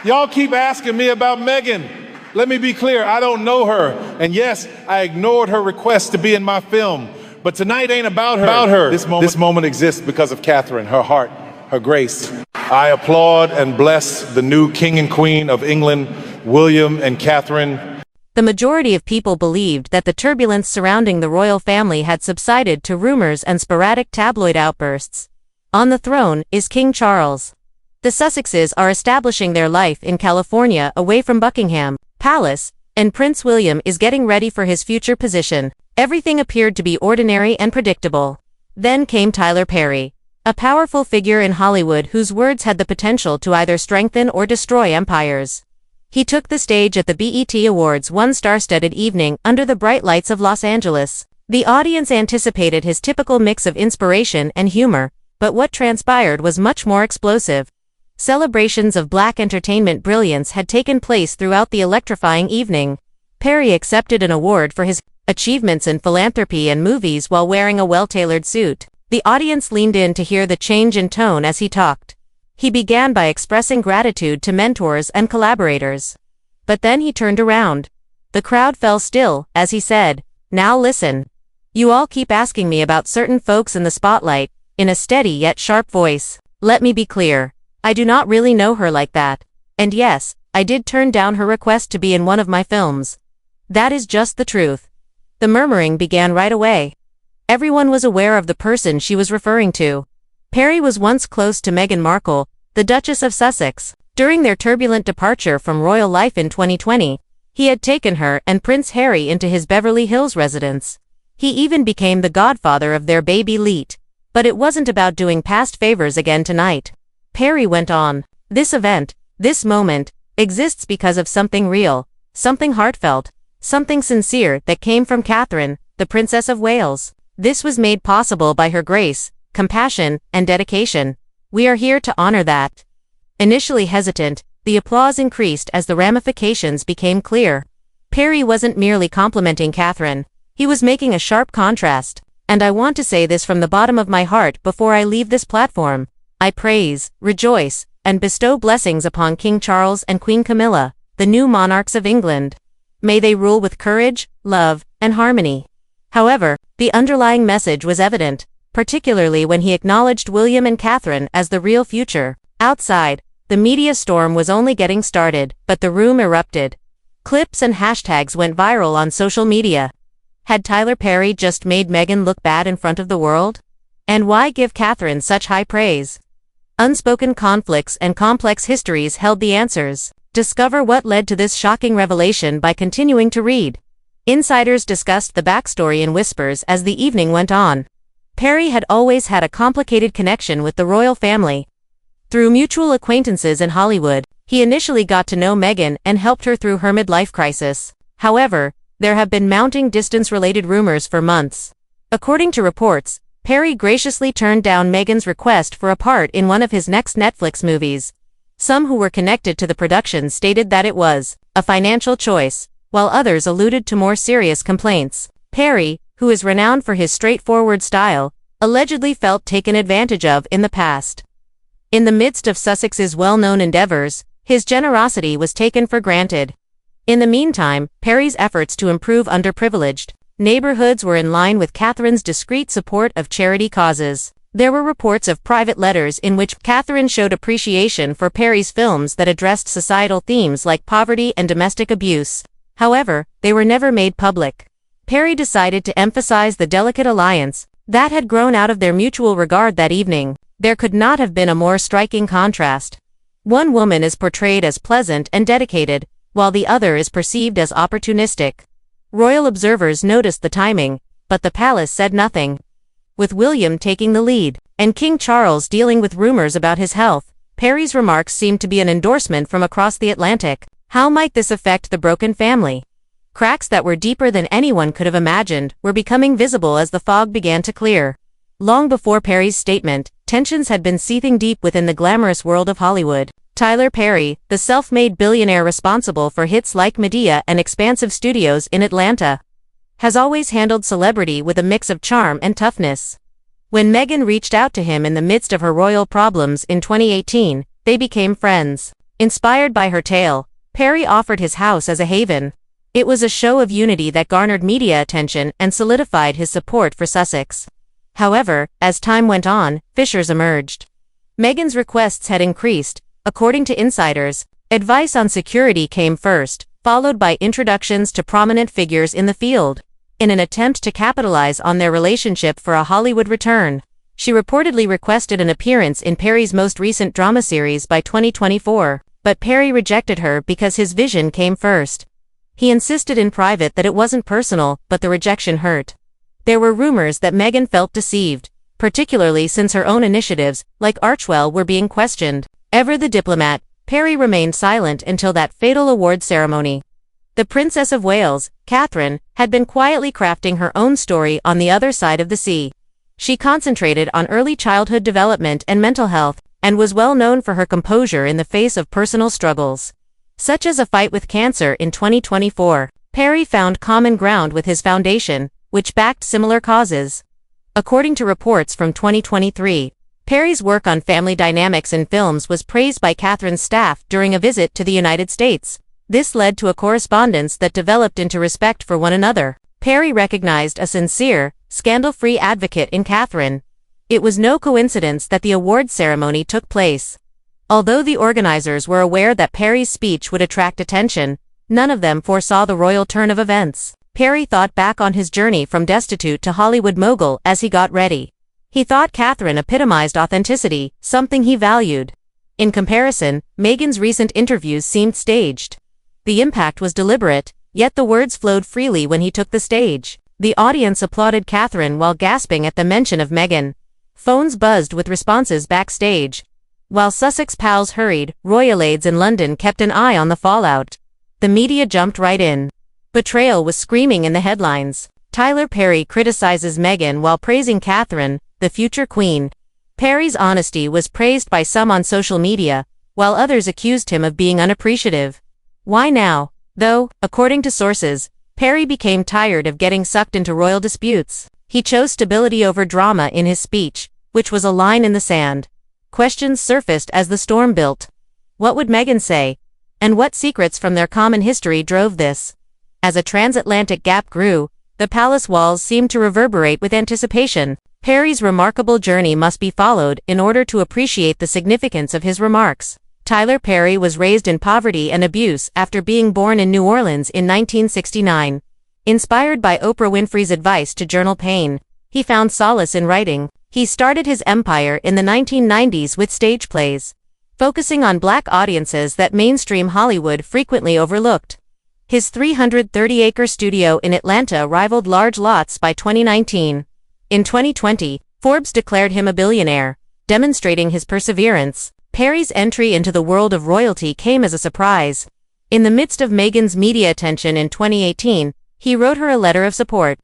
Y'all keep asking me about Meghan. Let me be clear, I don't know her. And yes, I ignored her request to be in my film. But tonight ain't about her. This moment exists because of Catherine, her heart, her grace. I applaud and bless the new King and Queen of England, William and Catherine. The majority of people believed that the turbulence surrounding the royal family had subsided to rumors and sporadic tabloid outbursts. On the throne is King Charles. The Sussexes are establishing their life in California away from Buckingham Palace, and Prince William is getting ready for his future position. Everything appeared to be ordinary and predictable. Then came Tyler Perry, a powerful figure in Hollywood whose words had the potential to either strengthen or destroy empires. He took the stage at the BET Awards one star-studded evening under the bright lights of Los Angeles. The audience anticipated his typical mix of inspiration and humor, but what transpired was much more explosive. Celebrations of black entertainment brilliance had taken place throughout the electrifying evening. Perry accepted an award for his achievements in philanthropy and movies while wearing a well-tailored suit. The audience leaned in to hear the change in tone as he talked. He began by expressing gratitude to mentors and collaborators. But then he turned around. The crowd fell still as he said, "Now listen. You all keep asking me about certain folks in the spotlight," in a steady yet sharp voice. "Let me be clear. I do not really know her like that. And yes, I did turn down her request to be in one of my films. That is just the truth." The murmuring began right away. Everyone was aware of the person she was referring to. Perry was once close to Meghan Markle, the Duchess of Sussex. During their turbulent departure from royal life in 2020, he had taken her and Prince Harry into his Beverly Hills residence. He even became the godfather of their baby Leet. But it wasn't about doing past favors again tonight. Perry went on. This event, this moment, exists because of something real, something heartfelt, something sincere that came from Catherine, the Princess of Wales. This was made possible by her grace, compassion, and dedication. We are here to honor that. Initially hesitant, the applause increased as the ramifications became clear. Perry wasn't merely complimenting Catherine. He was making a sharp contrast. And I want to say this from the bottom of my heart before I leave this platform. I praise, rejoice, and bestow blessings upon King Charles and Queen Camilla, the new monarchs of England. May they rule with courage, love, and harmony. However, the underlying message was evident, particularly when he acknowledged William and Catherine as the real future. Outside, the media storm was only getting started, but the room erupted. Clips and hashtags went viral on social media. Had Tyler Perry just made Meghan look bad in front of the world? And why give Catherine such high praise? Unspoken conflicts and complex histories held the answers. Discover what led to this shocking revelation by continuing to read. Insiders discussed the backstory in whispers as the evening went on. Perry had always had a complicated connection with the royal family. Through mutual acquaintances in Hollywood, he initially got to know Meghan and helped her through her midlife crisis. However, there have been mounting distance-related rumors for months. According to reports, Perry graciously turned down Meghan's request for a part in one of his next Netflix movies. Some who were connected to the production stated that it was a financial choice, while others alluded to more serious complaints. Perry, who is renowned for his straightforward style, allegedly felt taken advantage of in the past. In the midst of Sussex's well-known endeavors, his generosity was taken for granted. In the meantime, Perry's efforts to improve underprivileged neighborhoods were in line with Catherine's discreet support of charity causes. There were reports of private letters in which Catherine showed appreciation for Perry's films that addressed societal themes like poverty and domestic abuse. However, they were never made public. Perry decided to emphasize the delicate alliance that had grown out of their mutual regard that evening. There could not have been a more striking contrast. One woman is portrayed as pleasant and dedicated, while the other is perceived as opportunistic. Royal observers noticed the timing, but the palace said nothing. With William taking the lead, and King Charles dealing with rumors about his health, Perry's remarks seemed to be an endorsement from across the Atlantic. How might this affect the broken family? Cracks that were deeper than anyone could have imagined were becoming visible as the fog began to clear. Long before Perry's statement, tensions had been seething deep within the glamorous world of Hollywood. Tyler Perry, the self-made billionaire responsible for hits like Medea and expansive studios in Atlanta, has always handled celebrity with a mix of charm and toughness. When Meghan reached out to him in the midst of her royal problems in 2018, they became friends. Inspired by her tale, Perry offered his house as a haven. It was a show of unity that garnered media attention and solidified his support for Sussex. However, as time went on, fissures emerged. Meghan's requests had increased. According to insiders, advice on security came first, followed by introductions to prominent figures in the field. In an attempt to capitalize on their relationship for a Hollywood return, she reportedly requested an appearance in Perry's most recent drama series by 2024, but Perry rejected her because his vision came first. He insisted in private that it wasn't personal, but the rejection hurt. There were rumors that Meghan felt deceived, particularly since her own initiatives, like Archewell, were being questioned. Ever the diplomat, Perry remained silent until that fatal award ceremony. The Princess of Wales, Catherine, had been quietly crafting her own story on the other side of the sea. She concentrated on early childhood development and mental health, and was well known for her composure in the face of personal struggles, such as a fight with cancer in 2024. Perry found common ground with his foundation, which backed similar causes. According to reports from 2023, Perry's work on family dynamics in films was praised by Catherine's staff during a visit to the United States. This led to a correspondence that developed into respect for one another. Perry recognized a sincere, scandal-free advocate in Catherine. It was no coincidence that the award ceremony took place. Although the organizers were aware that Perry's speech would attract attention, none of them foresaw the royal turn of events. Perry thought back on his journey from destitute to Hollywood mogul as he got ready. He thought Catherine epitomized authenticity, something he valued. In comparison, Meghan's recent interviews seemed staged. The impact was deliberate, yet the words flowed freely when he took the stage. The audience applauded Catherine while gasping at the mention of Meghan. Phones buzzed with responses backstage. While Sussex pals hurried, royal aides in London kept an eye on the fallout. The media jumped right in. Betrayal was screaming in the headlines. Tyler Perry criticizes Meghan while praising Catherine, the future queen. Perry's honesty was praised by some on social media, while others accused him of being unappreciative. Why now? Though, according to sources, Perry became tired of getting sucked into royal disputes. He chose stability over drama in his speech, which was a line in the sand. Questions surfaced as the storm built. What would Meghan say? And what secrets from their common history drove this? As a transatlantic gap grew, the palace walls seemed to reverberate with anticipation. Perry's remarkable journey must be followed in order to appreciate the significance of his remarks. Tyler Perry was raised in poverty and abuse after being born in New Orleans in 1969. Inspired by Oprah Winfrey's advice to journal pain, he found solace in writing. He started his empire in the 1990s with stage plays, focusing on Black audiences that mainstream Hollywood frequently overlooked. His 330-acre studio in Atlanta rivaled large lots by 2019. In 2020, Forbes declared him a billionaire, demonstrating his perseverance. Perry's entry into the world of royalty came as a surprise. In the midst of Meghan's media attention in 2018, he wrote her a letter of support.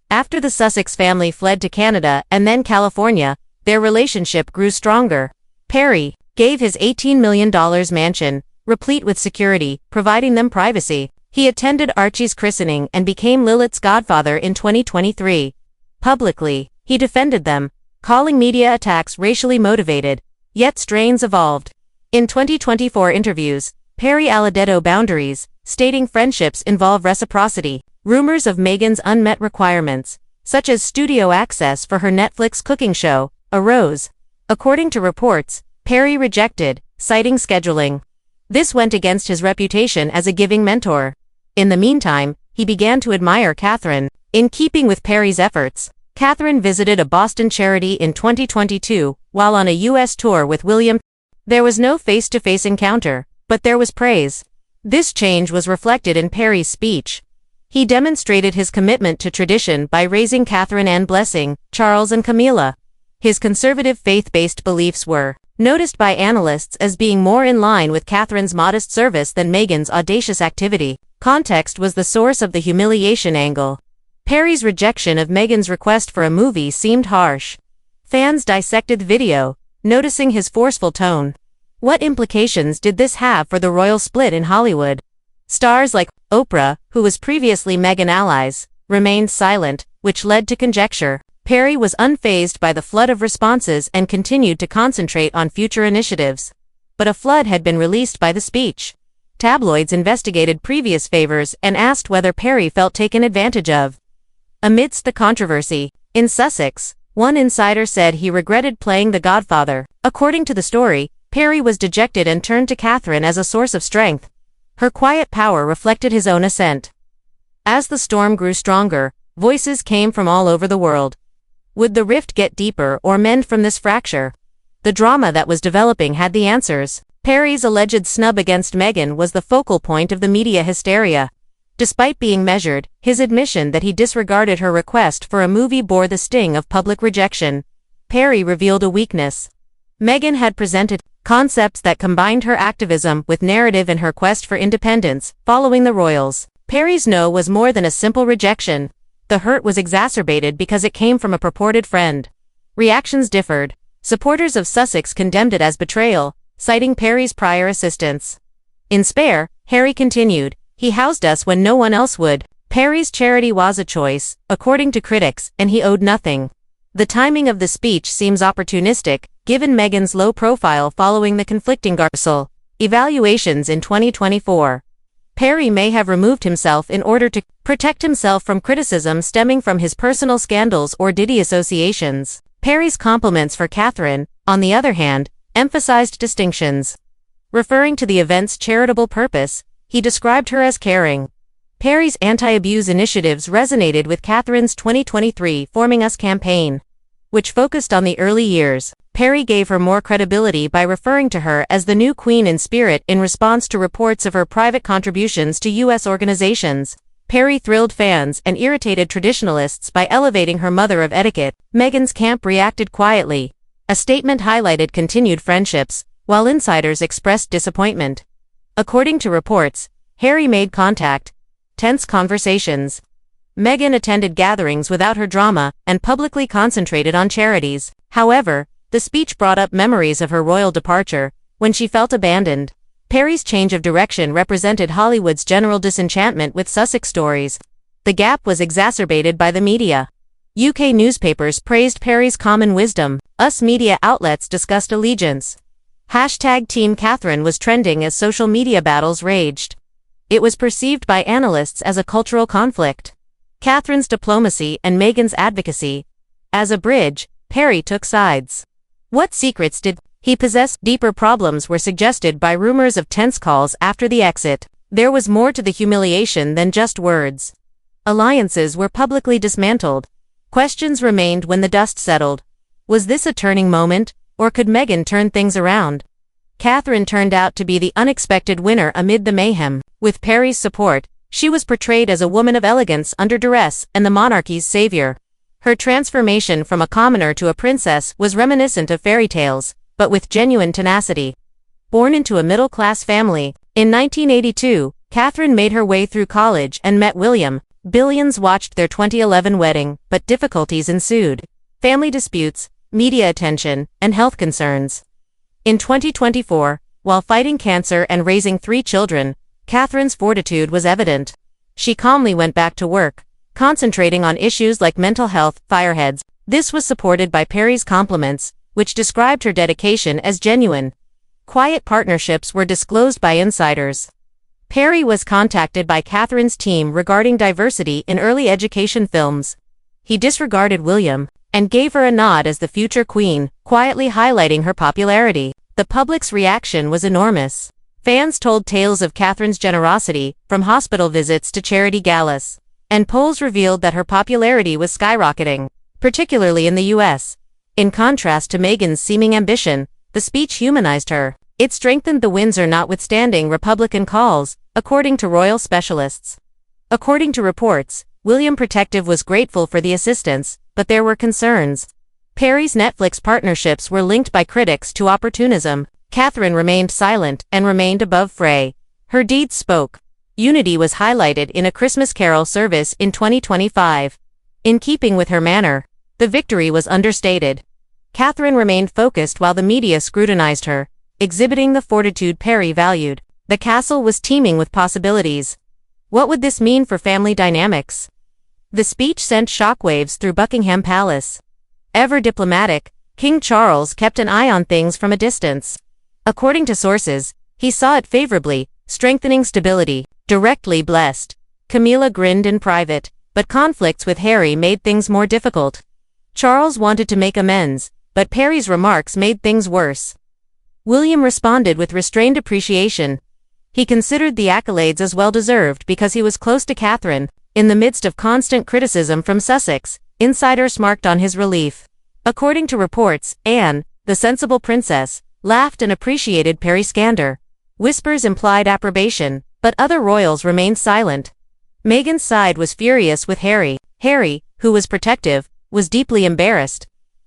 After the Sussex family fled to Canada and then California, their relationship grew stronger. Perry gave his $18 million mansion, replete with security, providing them privacy. He attended Archie's christening and became Lilith's godfather in 2023. Publicly, he defended them, calling media attacks racially motivated. Yet strains evolved. In 2024 interviews, Perry alleged boundaries, stating friendships involve reciprocity. Rumors of Meghan's unmet requirements, such as studio access for her Netflix cooking show, arose. According to reports, Perry rejected, citing scheduling. This went against his reputation as a giving mentor. In the meantime, he began to admire Catherine. In keeping with Perry's efforts, Catherine visited a Boston charity in 2022, while on a U.S. tour with William. There was no face-to-face encounter, but there was praise. This change was reflected in Perry's speech. He demonstrated his commitment to tradition by raising Catherine and blessing Charles and Camilla. His conservative faith-based beliefs were noticed by analysts as being more in line with Catherine's modest service than Meghan's audacious activity. Context was the source of the humiliation angle. Perry's rejection of Meghan's request for a movie seemed harsh. Fans dissected the video, noticing his forceful tone. What implications did this have for the royal split in Hollywood? Stars like Oprah, who was previously Meghan allies, remained silent, which led to conjecture. Perry was unfazed by the flood of responses and continued to concentrate on future initiatives. but a flood had been released by the speech. Tabloids investigated previous favors and asked whether Perry felt taken advantage of. Amidst the controversy, in Sussex, one insider said he regretted playing the godfather. According to the story, Perry was dejected and turned to Catherine as a source of strength. Her quiet power reflected his own ascent. As the storm grew stronger, voices came from all over the world. Would the rift get deeper or mend from this fracture? The drama that was developing had the answers. Perry's alleged snub against Meghan was the focal point of the media hysteria. Despite being measured, his admission that he disregarded her request for a movie bore the sting of public rejection. Perry revealed a weakness. Meghan had presented concepts that combined her activism with narrative in her quest for independence, following the royals. Perry's no was more than a simple rejection. The hurt was exacerbated because it came from a purported friend. Reactions differed. Supporters of Sussex condemned it as betrayal, citing Perry's prior assistance. In Spare, Harry continued, "He housed us when no one else would. Perry's charity was a choice, according to critics, and he owed nothing." The timing of the speech seems opportunistic, given Meghan's low profile following the conflicting Garcelle evaluations in 2024. Perry may have removed himself in order to protect himself from criticism stemming from his personal scandals or Diddy associations. Perry's compliments for Catherine, on the other hand, emphasized distinctions. Referring to the event's charitable purpose, he described her as caring. Perry's anti-abuse initiatives resonated with Catherine's 2023 Forming Us campaign, which focused on the early years. Perry gave her more credibility by referring to her as the new queen in spirit in response to reports of her private contributions to U.S. organizations. Perry thrilled fans and irritated traditionalists by elevating her mother of etiquette. Meghan's camp reacted quietly. A statement highlighted continued friendships, while insiders expressed disappointment. According to reports, Harry made contact. Tense conversations. Meghan attended gatherings without her drama and publicly concentrated on charities. However, the speech brought up memories of her royal departure, when she felt abandoned. Perry's change of direction represented Hollywood's general disenchantment with Sussex stories. The gap was exacerbated by the media. UK newspapers praised Perry's common wisdom. Us media outlets discussed allegiance. Hashtag Team Catherine was trending as social media battles raged. It was perceived by analysts as a cultural conflict. Catherine's diplomacy and Meghan's advocacy. As a bridge, Perry took sides. What secrets did he possess? Deeper problems were suggested by rumors of tense calls after the exit. There was more to the humiliation than just words. Alliances were publicly dismantled. Questions remained when the dust settled. Was this a turning moment, or could Meghan turn things around? Catherine turned out to be the unexpected winner amid the mayhem. With Perry's support, she was portrayed as a woman of elegance under duress and the monarchy's savior. Her transformation from a commoner to a princess was reminiscent of fairy tales, but with genuine tenacity. Born into a middle-class family, in 1982, Catherine made her way through college and met William. Billions watched their 2011 wedding, but difficulties ensued. Family disputes, media attention, and health concerns. In 2024, while fighting cancer and raising 3 children, Catherine's fortitude was evident. She calmly went back to work, concentrating on issues like mental health. Fireheads. This was supported by Perry's compliments, which described her dedication as genuine. Quiet partnerships were disclosed by insiders. Perry was contacted by Catherine's team regarding diversity in early education films. He disregarded William and gave her a nod as the future queen, quietly highlighting her popularity. The public's reaction was enormous. Fans told tales of Catherine's generosity, from hospital visits to charity galas. And polls revealed that her popularity was skyrocketing, particularly in the U.S. In contrast to Meghan's seeming ambition, the speech humanized her. It strengthened the Windsor notwithstanding Republican calls, according to royal specialists. According to reports, William Protective was grateful for the assistance, but there were concerns. Perry's Netflix partnerships were linked by critics to opportunism. Catherine remained silent and remained above fray. Her deeds spoke. Unity was highlighted in a Christmas Carol service in 2025. In keeping with her manner, the victory was understated. Catherine remained focused while the media scrutinized her, exhibiting the fortitude Perry valued. The castle was teeming with possibilities. What would this mean for family dynamics? The speech sent shockwaves through Buckingham Palace. Ever diplomatic, King Charles kept an eye on things from a distance. According to sources, he saw it favorably, strengthening stability. Directly blessed. Camilla grinned in private, but conflicts with Harry made things more difficult. Charles wanted to make amends, but Perry's remarks made things worse. William responded with restrained appreciation. He considered the accolades as well-deserved because he was close to Catherine. In the midst of constant criticism from Sussex, insiders marked on his relief. According to reports, Anne, the sensible princess, laughed and appreciated Perry's candor. Whispers implied approbation, but other royals remained silent. Meghan's side was furious with Harry. Harry, who was protective, was deeply embarrassed.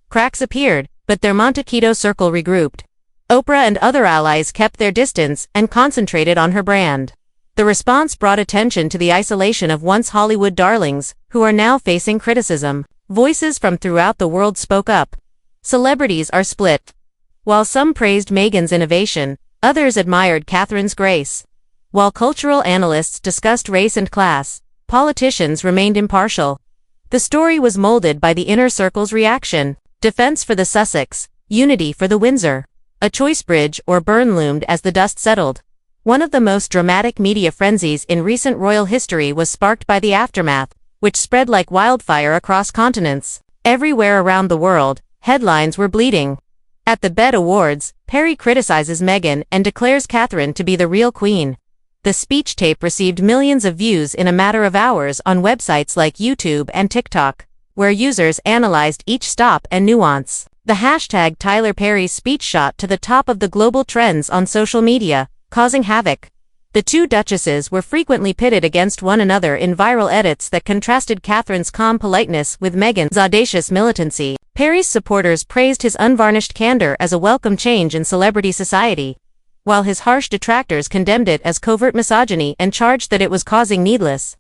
Cracks appeared, but their Montecito circle regrouped. Oprah and other allies kept their distance and concentrated on her brand. The response brought attention to the isolation of once Hollywood darlings, who are now facing criticism. Voices from throughout the world spoke up. Celebrities are split. While some praised Meghan's innovation, others admired Catherine's grace. While cultural analysts discussed race and class, politicians remained impartial. The story was molded by the inner circle's reaction. Defense for the Sussex, unity for the Windsor. A choice bridge or burn loomed as the dust settled. One of the most dramatic media frenzies in recent royal history was sparked by the aftermath, which spread like wildfire across continents. Everywhere around the world, headlines were bleeding. At the Bet Awards, Perry criticizes Meghan and declares Catherine to be the real queen. The speech tape received millions of views in a matter of hours on websites like YouTube and TikTok, where users analyzed each stop and nuance. The hashtag Tyler Perry's speech shot to the top of the global trends on social media, causing havoc. The two duchesses were frequently pitted against one another in viral edits that contrasted Catherine's calm politeness with Meghan's audacious militancy. Perry's supporters praised his unvarnished candor as a welcome change in celebrity society, while his harsh detractors condemned it as covert misogyny and charged that it was causing needless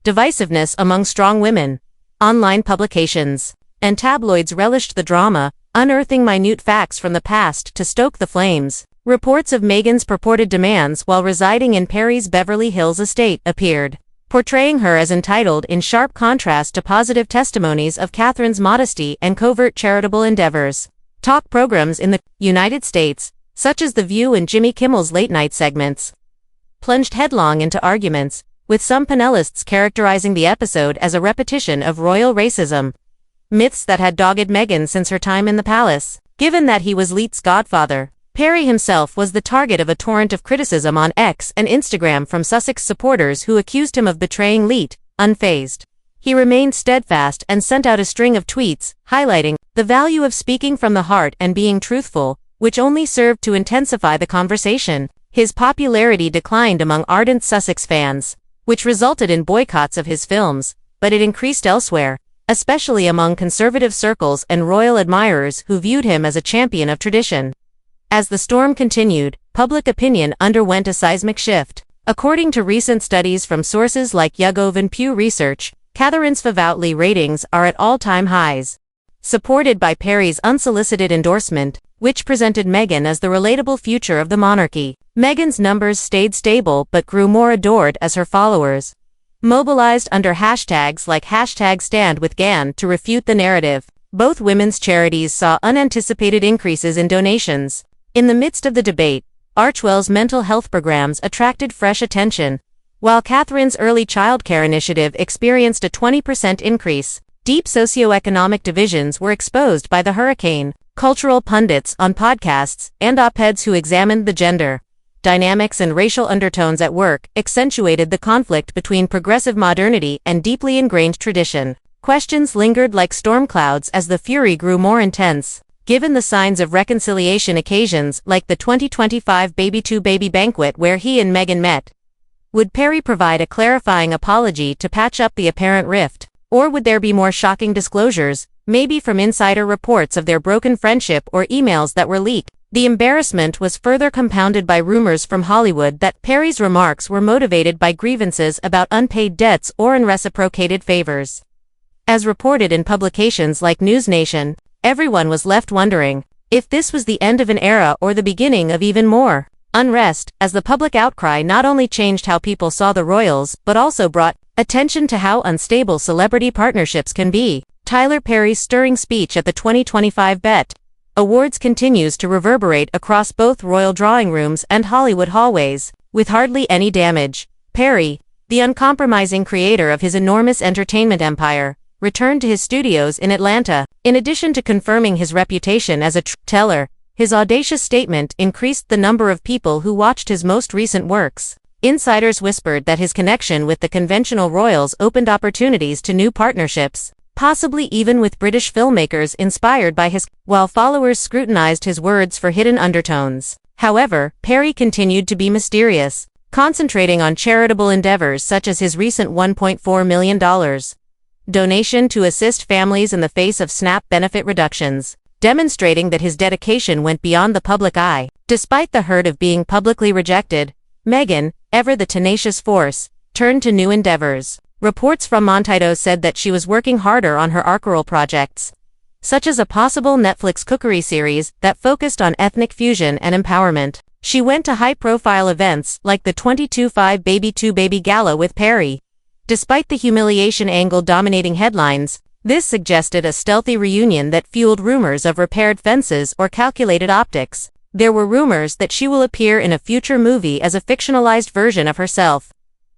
divisiveness among strong women. Online publications and tabloids relished the drama, unearthing minute facts from the past to stoke the flames. Reports of Meghan's purported demands while residing in Perry's Beverly Hills estate appeared, portraying her as entitled in sharp contrast to positive testimonies of Catherine's modesty and covert charitable endeavors. Talk programs in the United States, such as The View and Jimmy Kimmel's late-night segments, plunged headlong into arguments, with some panelists characterizing the episode as a repetition of royal racism. Myths that had dogged Meghan since her time in the palace. Given that he was Leet's godfather, Perry himself was the target of a torrent of criticism on X and Instagram from Sussex supporters who accused him of betraying Leet. Unfazed, he remained steadfast and sent out a string of tweets, highlighting the value of speaking from the heart and being truthful, which only served to intensify the conversation. His popularity declined among ardent Sussex fans, which resulted in boycotts of his films, but it increased elsewhere, especially among conservative circles and royal admirers who viewed him as a champion of tradition. As the storm continued, public opinion underwent a seismic shift. According to recent studies from sources like YouGov and Pew Research, Catherine's Favoutly ratings are at all-time highs. Supported by Perry's unsolicited endorsement, which presented Meghan as the relatable future of the monarchy, Meghan's numbers stayed stable but grew more adored as her followers mobilized under hashtags like #StandWithGan to refute the narrative. Both women's charities saw unanticipated increases in donations. In the midst of the debate, Archwell's mental health programs attracted fresh attention, while Catherine's early childcare initiative experienced a 20% increase. Deep socioeconomic divisions were exposed by the hurricane. Cultural pundits on podcasts and op-eds who examined the gender dynamics and racial undertones at work accentuated the conflict between progressive modernity and deeply ingrained tradition. Questions lingered like storm clouds as the fury grew more intense. Given the signs of reconciliation occasions like the 2025 Baby banquet where he and Meghan met, would Perry provide a clarifying apology to patch up the apparent rift? Or would there be more shocking disclosures, maybe from insider reports of their broken friendship or emails that were leaked? The embarrassment was further compounded by rumors from Hollywood that Perry's remarks were motivated by grievances about unpaid debts or unreciprocated favors. As reported in publications like NewsNation, everyone was left wondering if this was the end of an era or the beginning of even more unrest, as the public outcry not only changed how people saw the royals but also brought attention to how unstable celebrity partnerships can be. Tyler Perry's stirring speech at the 2025 Bet awards continues to reverberate across both royal drawing rooms and Hollywood hallways, with hardly any damage. Perry, the uncompromising creator of his enormous entertainment empire, returned to his studios in Atlanta. In addition to confirming his reputation as a truth-teller, his audacious statement increased the number of people who watched his most recent works. Insiders whispered that his connection with the conventional royals opened opportunities to new partnerships, possibly even with British filmmakers inspired by his, while followers scrutinized his words for hidden undertones. However, Perry continued to be mysterious, concentrating on charitable endeavors such as his recent $1.4 million donation to assist families in the face of SNAP benefit reductions, demonstrating that his dedication went beyond the public eye. Despite the hurt of being publicly rejected, Meghan, ever the tenacious force, turned to new endeavors. Reports from Montito said that she was working harder on her archival projects, such as a possible Netflix cookery series that focused on ethnic fusion and empowerment. She went to high-profile events like the 22-5 Baby 2 Baby Gala with Perry. Despite the humiliation angle dominating headlines, this suggested a stealthy reunion that fueled rumors of repaired fences or calculated optics. There were rumors that she will appear in a future movie as a fictionalized version of herself,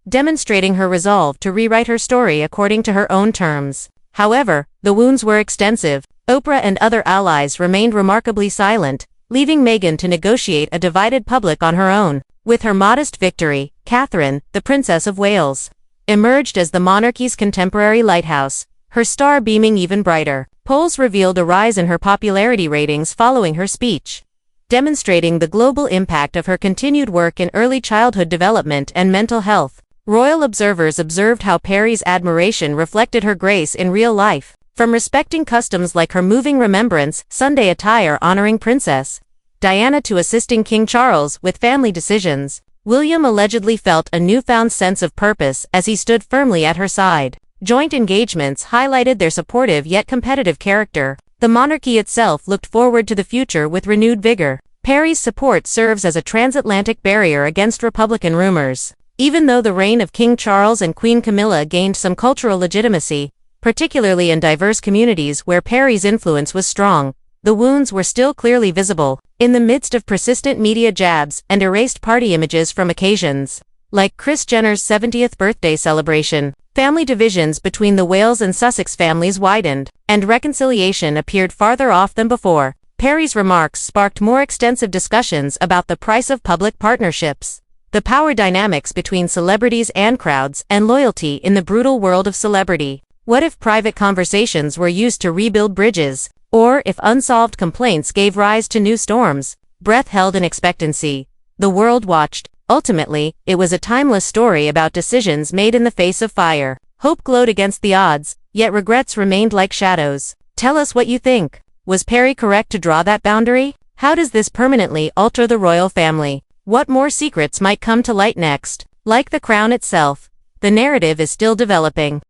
demonstrating her resolve to rewrite her story according to her own terms. However, the wounds were extensive. Oprah and other allies remained remarkably silent, leaving Meghan to negotiate a divided public on her own. With her modest victory, Catherine, the Princess of Wales, emerged as the monarchy's contemporary lighthouse, her star beaming even brighter. Polls revealed a rise in her popularity ratings following her speech, demonstrating the global impact of her continued work in early childhood development and mental health. Royal observers observed how Perry's admiration reflected her grace in real life, from respecting customs like her moving remembrance Sunday attire honoring Princess Diana to assisting King Charles with family decisions. William allegedly felt a newfound sense of purpose as he stood firmly at her side. Joint engagements highlighted their supportive yet competitive character. The monarchy itself looked forward to the future with renewed vigor. Perry's support serves as a transatlantic barrier against Republican rumors. Even though the reign of King Charles and Queen Camilla gained some cultural legitimacy, particularly in diverse communities where Perry's influence was strong, the wounds were still clearly visible. In the midst of persistent media jabs and erased party images from occasions, like Kris Jenner's 70th birthday celebration, family divisions between the Wales and Sussex families widened, and reconciliation appeared farther off than before. Perry's remarks sparked more extensive discussions about the price of public partnerships, the power dynamics between celebrities and crowds, and loyalty in the brutal world of celebrity. What if private conversations were used to rebuild bridges? Or if unsolved complaints gave rise to new storms? Breath held in expectancy. The world watched. Ultimately, it was a timeless story about decisions made in the face of fire. Hope glowed against the odds, yet regrets remained like shadows. Tell us what you think. Was Perry correct to draw that boundary? How does this permanently alter the royal family? What more secrets might come to light next? Like the crown itself, the narrative is still developing.